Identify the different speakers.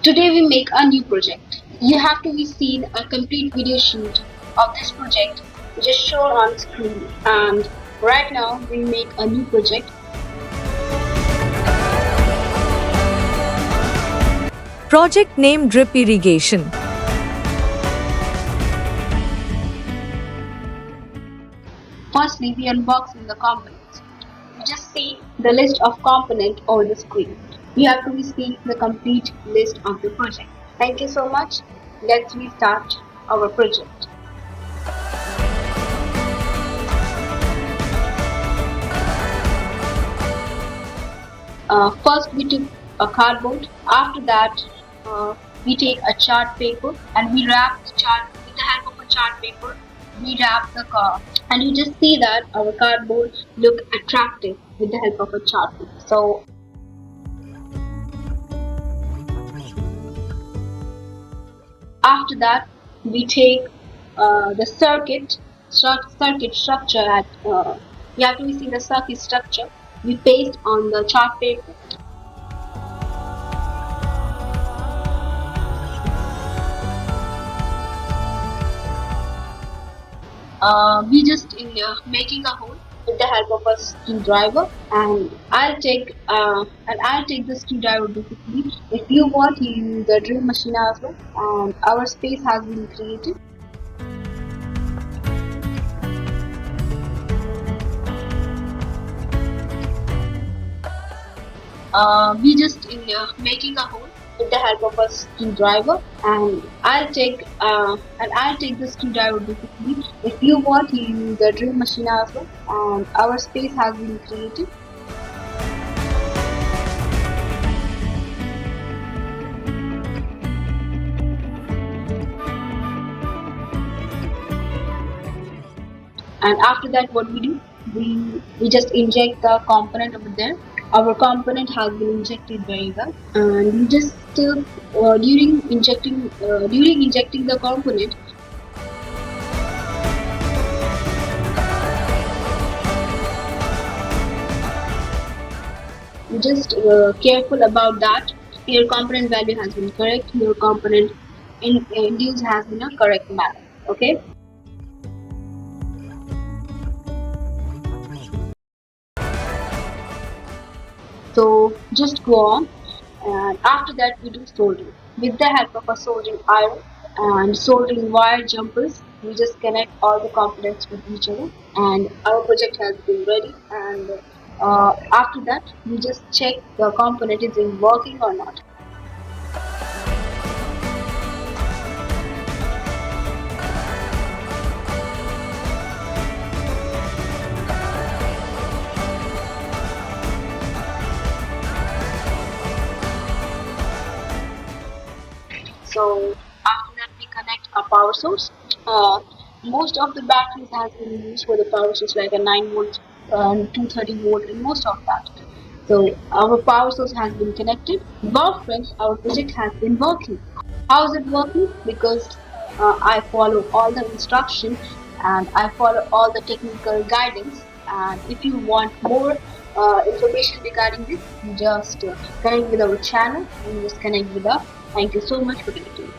Speaker 1: Today we make a new project. You have to be seen a complete video shoot of this project just shown on screen, and right now we make a new project.
Speaker 2: Project name Drip Irrigation.
Speaker 1: Firstly, we unboxing the components. You just see the list of components over the screen. You have to be seeing the complete list of the project. Thank you so much. Let's restart our project. First we took a cardboard. After that we take a chart paper and we wrap the chart with the help of a chart paper. We wrap the car and you just see that our cardboard look attractive with the help of a chart paper. So after that we take the circuit structure at you have to see the circuit structure. We paste on the chart paper. We just in making a hole with the help of a screwdriver, and I'll take the screwdriver basically. If you want, you use the drill machine as well. And our space has been created. We just in making a hole with the help of a screwdriver, and I'll take the screwdriver basically. If you want, you use the drill machine as well. And our space has been created. And after that what we do, we just inject the component over there. Our component has been injected very well, and we just during injecting the component, we just careful about that your component value has been correct, your component induced has been a correct manner. Okay. So just go on, and after that we do soldering with the help of a soldering iron and soldering wire jumpers. We just connect all the components with each other, and our project has been ready. And after that we just check the component is in working or not. So after that we connect a power source. Most of the batteries has been used for the power source, like a 9 volt, 230 volt, and most of that. So our power source has been connected. Well, friends, our project has been working. How is it working? Because I follow all the instructions and I follow all the technical guidance. And if you want more information regarding this, just connect with our channel and just connect with us. Thank you so much for connecting.